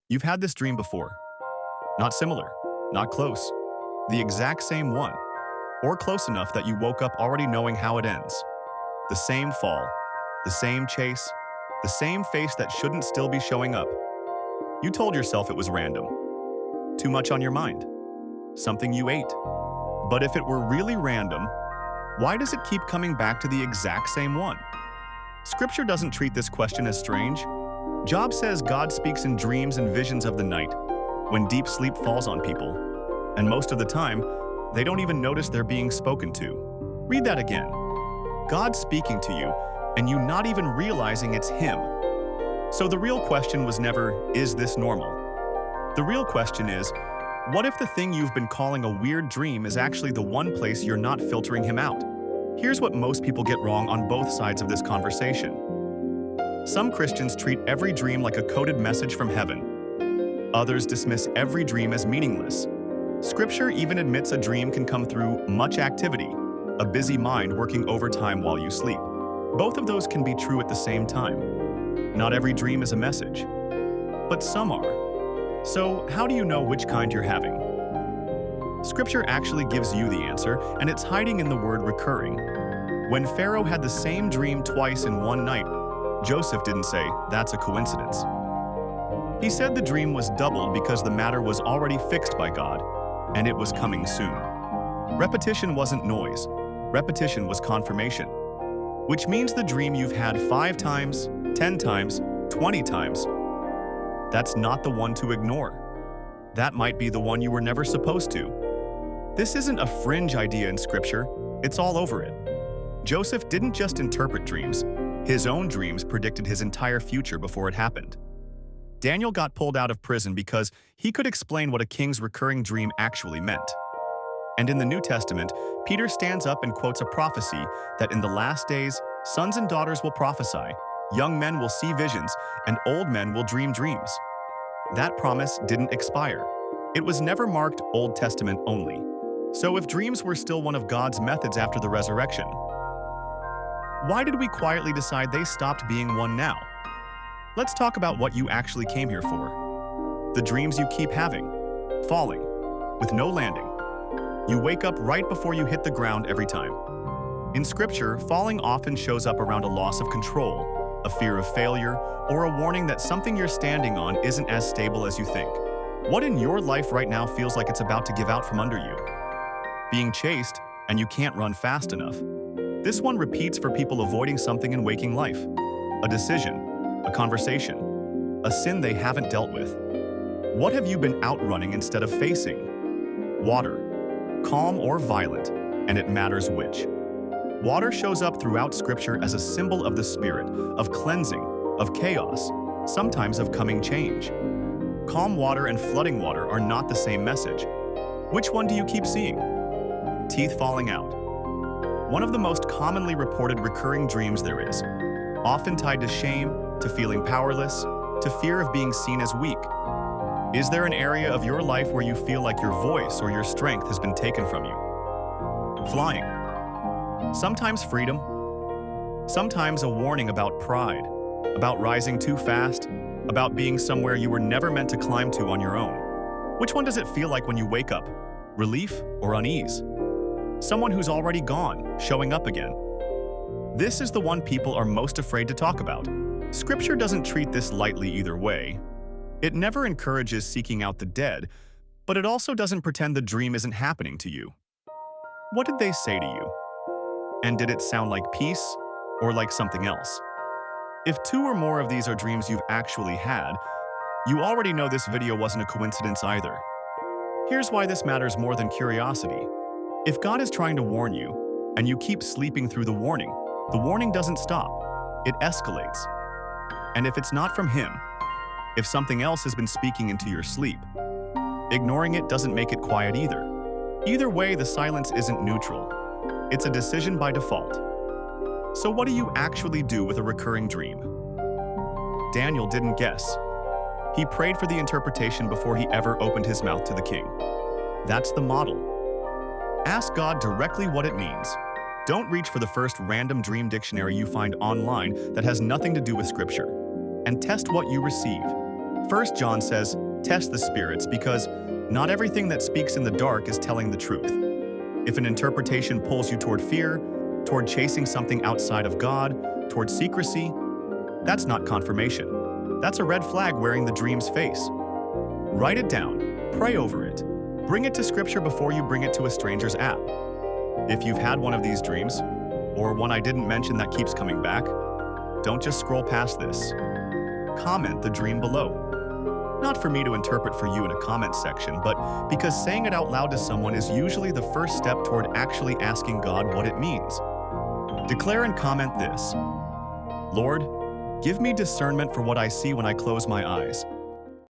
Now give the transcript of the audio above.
You've had this dream before. Not similar, not close, the exact same one, or close enough that you woke up already knowing how it ends. The same fall, the same chase, the same face that shouldn't still be showing up. You told yourself it was random. Too much on your mind. Something you ate. But if it were really random, why does it keep coming back to the exact same one? Scripture doesn't treat this question as strange. Job says God speaks in dreams and visions of the night, when deep sleep falls on people. And most of the time, they don't even notice they're being spoken to. Read that again. God speaking to you, and you not even realizing it's Him. So the real question was never, is this normal? The real question is, what if the thing you've been calling a weird dream is actually the one place you're not filtering Him out? Here's what most people get wrong on both sides of this conversation. Some Christians treat every dream like a coded message from heaven. Others dismiss every dream as meaningless. Scripture even admits a dream can come through much activity, a busy mind working overtime while you sleep. Both of those can be true at the same time. Not every dream is a message, but some are. So, how do you know which kind you're having? Scripture actually gives you the answer, and it's hiding in the word recurring. When Pharaoh had the same dream twice in one night, Joseph didn't say, "That's a coincidence." He said the dream was doubled because the matter was already fixed by God, and it was coming soon. Repetition wasn't noise. Repetition was confirmation. Which means the dream you've had 5 times, 10 times, 20 times, that's not the one to ignore. That might be the one you were never supposed to. This isn't a fringe idea in Scripture, it's all over it. Joseph didn't just interpret dreams. His own dreams predicted his entire future before it happened. Daniel got pulled out of prison because he could explain what a king's recurring dream actually meant. And in the New Testament, Peter stands up and quotes a prophecy that in the last days, sons and daughters will prophesy, young men will see visions, and old men will dream dreams. That promise didn't expire. It was never marked Old Testament only. So if dreams were still one of God's methods after the resurrection, why did we quietly decide they stopped being one now? Let's talk about what you actually came here for. The dreams you keep having, falling, with no landing. You wake up right before you hit the ground every time. In Scripture, falling often shows up around a loss of control, a fear of failure, or a warning that something you're standing on isn't as stable as you think. What in your life right now feels like it's about to give out from under you? Being chased, and you can't run fast enough. This one repeats for people avoiding something in waking life. A decision, a conversation, a sin they haven't dealt with. What have you been outrunning instead of facing? Water, calm or violent, and it matters which. Water shows up throughout Scripture as a symbol of the Spirit, of cleansing, of chaos, sometimes of coming change. Calm water and flooding water are not the same message. Which one do you keep seeing? Teeth falling out. One of the most commonly reported recurring dreams there is, often tied to shame, to feeling powerless, to fear of being seen as weak. Is there an area of your life where you feel like your voice or your strength has been taken from you? Flying. Sometimes freedom. Sometimes a warning about pride, about rising too fast, about being somewhere you were never meant to climb to on your own. Which one does it feel like when you wake up? Relief or unease? Someone who's already gone, showing up again. This is the one people are most afraid to talk about. Scripture doesn't treat this lightly either way. It never encourages seeking out the dead, but it also doesn't pretend the dream isn't happening to you. What did they say to you? And did it sound like peace or like something else? If 2 or more of these are dreams you've actually had, you already know this video wasn't a coincidence either. Here's why this matters more than curiosity. If God is trying to warn you, and you keep sleeping through the warning doesn't stop. It escalates. And if it's not from Him, if something else has been speaking into your sleep, ignoring it doesn't make it quiet either. Either way, the silence isn't neutral. It's a decision by default. So what do you actually do with a recurring dream? Daniel didn't guess. He prayed for the interpretation before he ever opened his mouth to the king. That's the model. Ask God directly what it means. Don't reach for the first random dream dictionary you find online that has nothing to do with Scripture. And test what you receive. First John says, test the spirits because not everything that speaks in the dark is telling the truth. If an interpretation pulls you toward fear, toward chasing something outside of God, toward secrecy, that's not confirmation. That's a red flag wearing the dream's face. Write it down, pray over it, bring it to Scripture before you bring it to a stranger's app. If you've had one of these dreams, or one I didn't mention that keeps coming back, don't just scroll past this. Comment the dream below. Not for me to interpret for you in a comment section, but because saying it out loud to someone is usually the first step toward actually asking God what it means. Declare and comment this: Lord, give me discernment for what I see when I close my eyes.